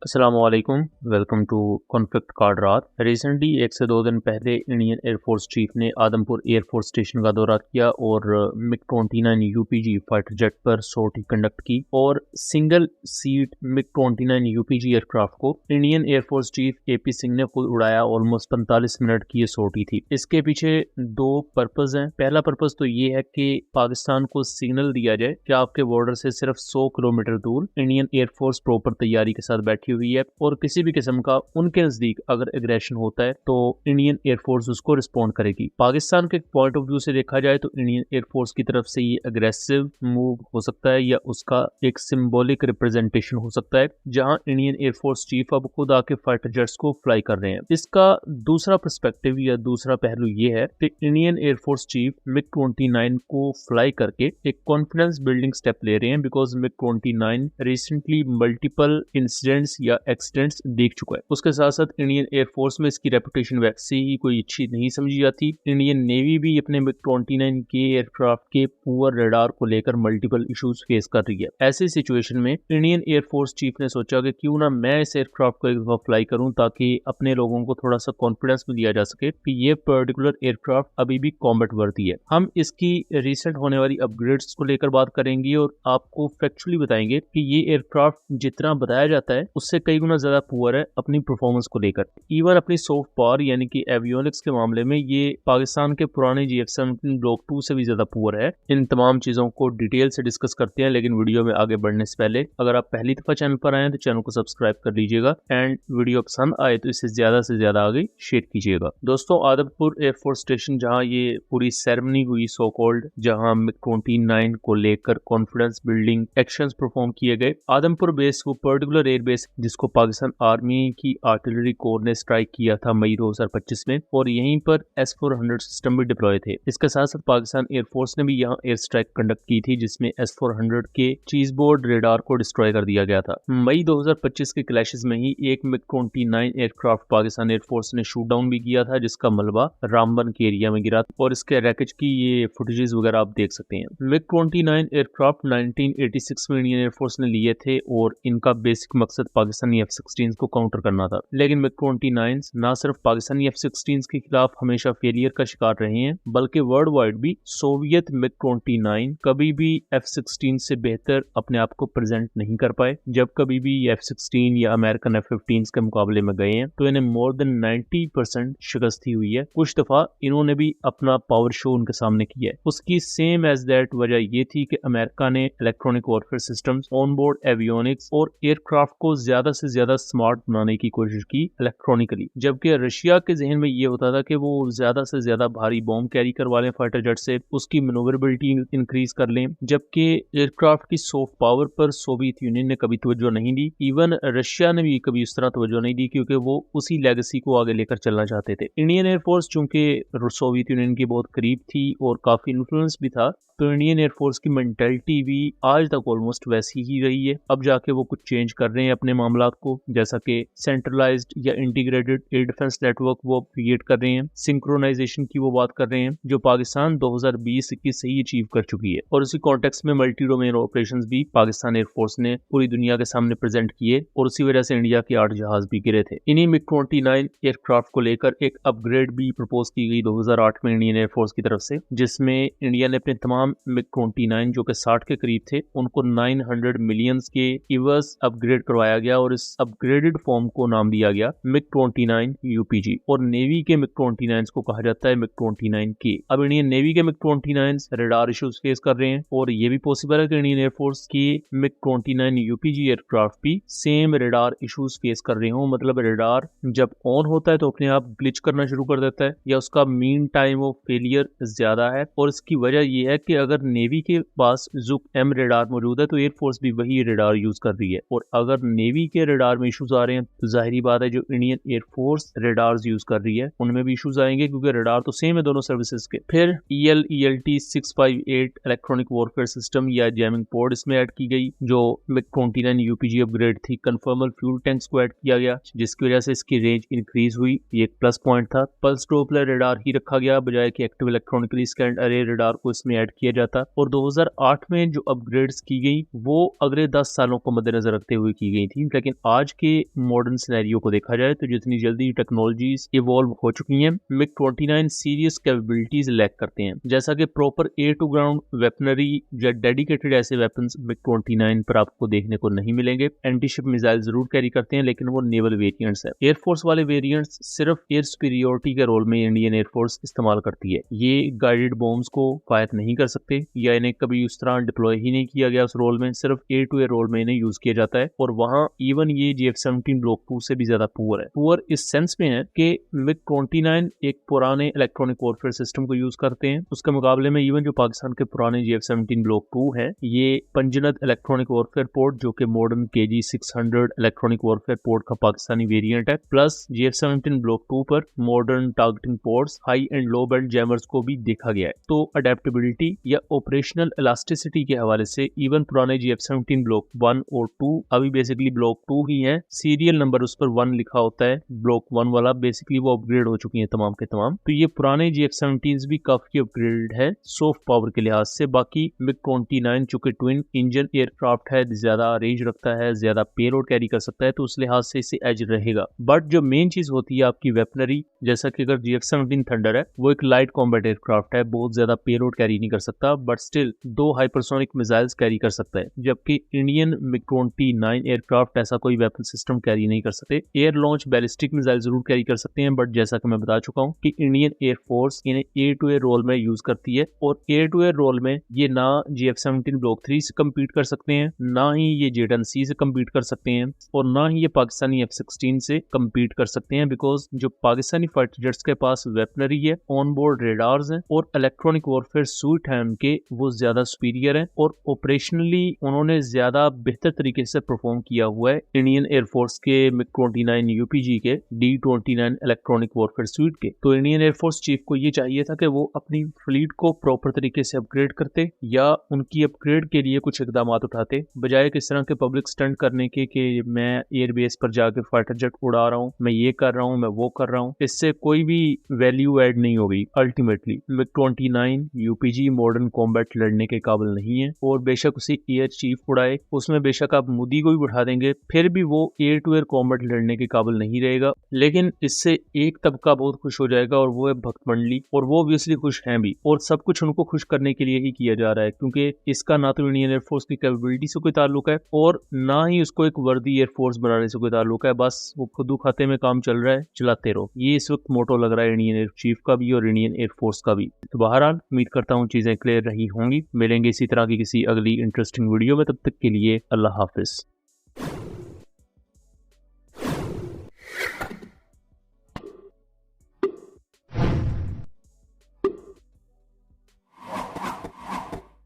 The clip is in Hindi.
अस्सलामुअलैकुम। वेलकम टू कॉन्फ्लिक्ट कार्ड रात। रिसेंटली 1 से 2 दिन पहले इंडियन एयरफोर्स चीफ ने आदमपुर एयरफोर्स स्टेशन का दौरा किया और मिग 29 यूपीजी फाइटर जेट पर सॉर्टी कंडक्ट की और single seat MiG 29 UPG aircraft को Indian air force chief AP Singh ने खुद उड़ाया। ऑलमोस्ट 45 मिनट की ये सॉर्टी थी। इसके पीछे दो पर्पज हैं। पहला पर्पज तो ये है कि पाकिस्तान को सिग्नल दिया जाए कि आपके बॉर्डर से सिर्फ 100 किलोमीटर दूर इंडियन एयरफोर्स प्रॉपर तैयारी के साथ बैठी हुई है और किसी भी किस्म का उनके नजदीक अगर एग्रेशन होता है तो इंडियन एयरफोर्स उसको रिस्पॉन्ड करेगी। पाकिस्तान के पॉइंट ऑफ व्यू से देखा जाए तो इंडियन एयरफोर्स की तरफ से ये अग्रेसिव मूव हो सकता है या उसका एक सिंबॉलिक रिप्रेजेंटेशन हो सकता है, जहां इंडियन एयरफोर्स चीफ अब खुद आके फाइटर जेट्स को फ्लाई कर रहे हैं। इसका दूसरा पर्सपेक्टिव या दूसरा पहलू ये है कि इंडियन एयरफोर्स चीफ मिग 29 को फ्लाई करके एक कॉन्फिडेंस बिल्डिंग स्टेप ले रहे हैं, because MiG 29 recently multiple incidents या एक्सीडेंट्स देख चुका है। उसके साथ साथ इंडियन एयरफोर्स में इसकी रेपुटेशन वैसे ही कोई अच्छी नहीं समझी जाती। इंडियन नेवी भी अपने मिग 29 के एयरक्राफ्ट के पुअर रडार को लेकर मल्टीपल इश्यूज फेस कर रही है। ऐसी सिचुएशन में इंडियन एयरफोर्स चीफ ने सोचा कि क्यों ना मैं इस एयरक्राफ्ट को एक दफा फ्लाई करूं ताकि अपने लोगों को थोड़ा सा कॉन्फिडेंस भी दिया जा सके कि ये पर्टिकुलर एयरक्राफ्ट अभी भी कॉम्बैट वर्दी है। हम इसकी रिसेंट होने वाली अपग्रेड्स को लेकर बात करेंगे और आपको फैक्चुअली बताएंगे कि ये एयरक्राफ्ट जितना बताया जाता है उससे कई गुना ज्यादा पुअर है अपनी परफॉर्मेंस को लेकर। इवन अपनी सॉफ्ट पावर यानी कि एवियोनिक्स के मामले में ये पाकिस्तान के पुराने GF-17 ब्लॉक 2 से भी ज्यादा पुअर है। इन तमाम चीजों को डिटेल से डिस्कस करते हैं, लेकिन वीडियो में आगे बढ़ने से पहले अगर आप पहली दफा चैनल पर आए तो चैनल को सब्सक्राइब कर लीजिएगा एंड वीडियो पसंद आए तो इसे ज्यादा से ज्यादा आगे शेयर कीजिएगा। दोस्तों, आदमपुर एयरफोर्स स्टेशन जहाँ ये पूरी सेरेमनी हुई सो कॉल्ड, जहाँ मिग 29 को लेकर कॉन्फिडेंस बिल्डिंग एक्शंस परफॉर्म किए गए। आदमपुर बेस वो पर्टिकुलर एयर बेस जिसको पाकिस्तान आर्मी की आर्टिलरी कोर ने स्ट्राइक किया था मई 2025 में, और यहीं पर S-400 सिस्टम भी डिप्लॉय थे। इसके साथ साथ पाकिस्तान एयरफोर्स ने भी यहाँ एयर स्ट्राइक कंडक्ट की थी जिसमें S-400 के चीज बोर्ड रेडार को डिस्ट्रॉय कर दिया गया था। मई 2025 के क्लैशेस में ही एक मिग 29 एयरक्राफ्ट पाकिस्तान एयरफोर्स ने शूट डाउन भी किया था जिसका मलबा रामबन के एरिया में गिरा और इसके रैकेज की ये फुटेजेस वगैरह आप देख सकते हैं। मिग 29 एयरक्राफ्ट 1986 में इंडियन एयरफोर्स ने लिए थे और इनका बेसिक मकसद पाकिस्तानी F-16 को काउंटर करना था। लेकिन मिग 29 ना सिर्फ पाकिस्तानी F-16 के खिलाफ हमेशा फेलियर का शिकार रहे हैं, बल्कि वर्ल्ड वाइड भी सोवियत मिग 29 कभी भी F-16 से बेहतर अपने आप को प्रेजेंट नहीं कर पाए। जब कभी भी F-16 या अमेरिकन F-15 के मुकाबले में गए हैं तो इन्हें मोर देन 90% शिकस्त हुई है। कुछ दफा इन्होंने भी अपना पावर शो उनके सामने किया है। उसकी सेम एज दैट वजह ये थी कि अमेरिका ने electronic warfare systems, onboard avionics और एयरक्राफ्ट को ज्यादा से ज्यादा स्मार्ट बनाने की कोशिश की इलेक्ट्रॉनिकली, जबकि रशिया के जहन में ये होता था कि वो ज्यादा से ज्यादा भारी बॉम्ब कैरी करवा लें फाइटर जेट से, उसकी मैनूवरेबिलिटी इंक्रीज कर लें। जबकि एयरक्राफ्ट की सॉफ्ट पावर पर सोवियत यूनियन ने कभी तवज्जो नहीं दी। इवन रशिया ने भी कभी उस तरह तवज्जो नहीं दी क्योंकि वो उसी लेगेसी को आगे लेकर चलना चाहते थे। इंडियन एयरफोर्स चूंकि सोवियत यूनियन के बहुत करीब थी और काफी इन्फ्लुएंस भी था, तो इंडियन एयरफोर्स की मेंटालिटी भी आज तक ऑलमोस्ट वैसी ही रही है। अब जाके वो कुछ चेंज कर रहे हैं अपने मामलात को, जैसा कि सेंट्रलाइज्ड या इंटीग्रेटेड एयर डिफेंस नेटवर्क वो क्रिएट कर रहे हैं, सिंक्रोनाइजेशन की वो बात कर रहे हैं जो पाकिस्तान 2020-21 से ही अचीव कर चुकी है। और उसी कॉन्टेक्स्ट में मल्टी डोमेन ऑपरेशंस भी पाकिस्तान एयरफोर्स ने पूरी दुनिया के सामने प्रेजेंट किए और उसी वजह से इंडिया के 8 जहाज भी गिरे थे। इन्हीं मिग 29 एयरक्राफ्ट को लेकर एक अपग्रेड भी प्रपोज की गई 2008 में इंडियन एयरफोर्स की तरफ से, जिसमें इंडिया ने अपने तमाम मिग 29 जो कि 60 के करीब थे उनको 900 मिलियंस के इवर्स अपग्रेड करवाया गया और इस अपग्रेडेड फॉर्म को नाम दिया गया मिग 29 यूपीजी। और नेवी के मिग 29 को कहा जाता है मिग 29 के। अब इंडियन नेवी के मिग 29 रेडार इश्यूज फेस कर रहे हैं और ये भी पॉसिबल है कि इंडियन एयरफोर्स के मिग 29 यूपीजी एयरक्राफ्ट भी सेम रेडार इश्यूज फेस कर रहे हो। मतलब रेडार जब ऑन होता है तो अपने आप ग्लिच करना शुरू कर देता है या उसका मीन टाइम ऑफ फेलियर ज्यादा है। और इसकी वजह यह है कि अगर नेवी के पास जुक M रेडार मौजूद है तो एयरफोर्स भी वही रेडार यूज कर रही है, और अगर नेवी के रेडार में इश्यूज आ रहे हैं तो जाहिर बात है जो इंडियन एयरफोर्स रेडार्स यूज कर रही है उनमें भी इश्यूज आएंगे क्योंकि रेडार तो सेम है दोनों सर्विसेज के। फिर ELT 658 इलेक्ट्रॉनिक वॉरफेयर सिस्टम या जैमिंग पोर्ट इसमें ऐड की गई जो मिग 29 यूपीजी अपग्रेड थी। कन्फर्मल फ्यूल टैंक्स को ऐड किया गया जिसकी वजह से इसकी रेंज इंक्रीज हुई, ये एक प्लस पॉइंट था। पल्स डॉपलर रेडार ही रखा गया बजाय कि एक्टिव इलेक्ट्रॉनिकली स्कैन्ड अरे रेडार को इसमें ऐड किया जाता, और 2008 में जो अपग्रेड्स की गई वो अगले 10 सालों को मद्देनजर रखते हुए की गई थी। लेकिन आज के मॉडर्न सिनेरियो को देखा जाए तो जितनी जल्दी टेक्नोलॉजीज इवॉल्व हो चुकी हैं, मिग-29 सीरियस कैपेबिलिटीज लैक करते हैं, जैसा कि proper air to ground weaponry या डेडिकेटेड ऐसे वेपन्स मिग-29 पर आपको देखने को नहीं मिलेंगे। एंटी-शिप मिसाइल जरूर कैरी करते हैं, लेकिन वो नेवल वेरिएंट्स है। एयरफोर्स वाले वेरिएंट्स सिर्फ एयर सुपीरियोरिटी के रोल में इंडियन एयरफोर्स इस्तेमाल करती है। ये गाइडेड बॉम्ब्स को फायर नहीं कर सकते या इन्हें कभी उस तरह डिप्लॉय ही नहीं किया गया उस रोल में, सिर्फ एयर टू एयर रोल में इन्हें यूज किया जाता है। और वहां इवन ये JF-17 ब्लॉक 2 से भी ज्यादा पुअर है। पुअर इस सेंस में है कि मिग-29 एक पुराने इलेक्ट्रॉनिक वॉरफेयर सिस्टम को यूज करते हैं। उसके मुकाबले में इवन जो पाकिस्तान के पुराने JF-17 ब्लॉक 2 है, ये पंजनत इलेक्ट्रॉनिक वॉरफेयर पोर्ट जो कि modern KG-600 electronic warfare port का पाकिस्तानी वेरिएंट है, प्लस JF-17 ब्लॉक 2 पर modern targeting ports, high and low band jammers को भी देखा गया है। तो अडेप्टेबिलिटी या ऑपरेशनल इलास्टिसिटी के हवाले से इवन पुराने JF-17 ब्लॉक 1 और 2 अभी बेसिकली ब्लॉक 2 ही है। सीरियल नंबर उस पर 1 लिखा होता है, ब्लॉक 1 वाला बेसिकली वो अपग्रेड हो चुकी है तमाम के तमाम। तो ये पुराने JF-17 भी काफी अपग्रेडेड है सॉफ्ट पावर के लिहाज से। बाकी मिग-29 चूंकि ट्विन इंजन एयरक्राफ्ट है, ज्यादा रेंज रखता है, ज्यादा पेलोड कैरी कर सकता है, तो उस लिहाज से इसे एज रहेगा। बट जो मेन चीज होती है आपकी वेपनरी, जैसा कि अगर JF-17 थंडर है वो एक लाइट कॉम्बैट एयरक्राफ्ट है, बहुत ज्यादा पेलोड कैरी नहीं कर सकता, but still 2 hypersonic missiles carry कर सकता है, जबकि इंडियन मिग-29 एयरक्राफ्ट ऐसा कोई वेपन सिस्टम कैरी नहीं कर सकते। एयर लॉन्च बैलिस्टिक मिसाइल जरूर कैरी कर सकते हैं, बट जैसा कि मैं बता चुका हूं कि इंडियन एयरफोर्स इन्हें एयर टू एयर रोल में यूज करती है, और एयर टू एयर रोल में ये ना JF-17 ब्लॉक 3 से कम्पीट कर सकते हैं, ना ही ये J-10C से कम्पीट कर सकते हैं, और ना ही ये पाकिस्तानी F-16 से कम्पीट कर सकते हैं, बिकॉज जो पाकिस्तानी फाइटर जेट्स के पास वेपनरी है, ऑन बोर्ड रेडार्स हैं और इलेक्ट्रॉनिक वॉरफेयर सूट है उनके, वो ज्यादा सुपीरियर है और ऑपरेशनली उन्होंने ज्यादा बेहतर तरीके से परफॉर्म किया हुआ है इंडियन एयरफोर्स के मिग-29 UPG के D-29 इलेक्ट्रॉनिक वॉरफेयर सूट के। तो इंडियन एयरफोर्स चीफ को ये चाहिए था कि वो अपनी फ्लीट को प्रॉपर तरीके से अपग्रेड करते या उनकी अपग्रेड के लिए कुछ इकदाम उठाते, बजाय किस तरह के पब्लिक स्टंट करने के कि मैं एयरबेस पर जाके फाइटर जेट उड़ा रहा हूँ, मैं ये कर रहा हूँ, मैं वो कर रहा हूँ। इससे कोई भी वैल्यू ऐड नहीं होगी। अल्टीमेटली मिग-29 UPG मॉडर्न कॉम्बैट लड़ने के काबिल नहीं है, और बेशक उसे एयर चीफ उड़ाए, उसमें बेशक आप मोदी को भी बैठा देंगे, फिर भी वो एयर टू एयर कॉम्बैट लड़ने के काबिल नहीं रहेगा। लेकिन इससे एक तबका बहुत खुश हो जाएगा, और वो है भक्त मंडली, और वो ऑब्वियसली खुश हैं भी, और सब कुछ उनको खुश करने के लिए ही किया जा रहा है, क्योंकि इसका ना तो इंडियन एयरफोर्स की कैपेबिलिटी से कोई ताल्लुक है और ना ही उसको एक वर्दी एयरफोर्स बनाने से कोई ताल्लुक है। बस वो खुदू खाते में काम चल रहा है, चलाते रहो। ये इस वक्त मोटो लग रहा है इंडियन एयर चीफ का भी और इंडियन एयरफोर्स का भी। तो बहरहाल उम्मीद करता हूँ चीजें क्लियर रही होंगी। मिलेंगे इसी तरह की किसी अगली इंटरेस्टिंग वीडियो में, तब तक के लिए अल्लाह हाफिज।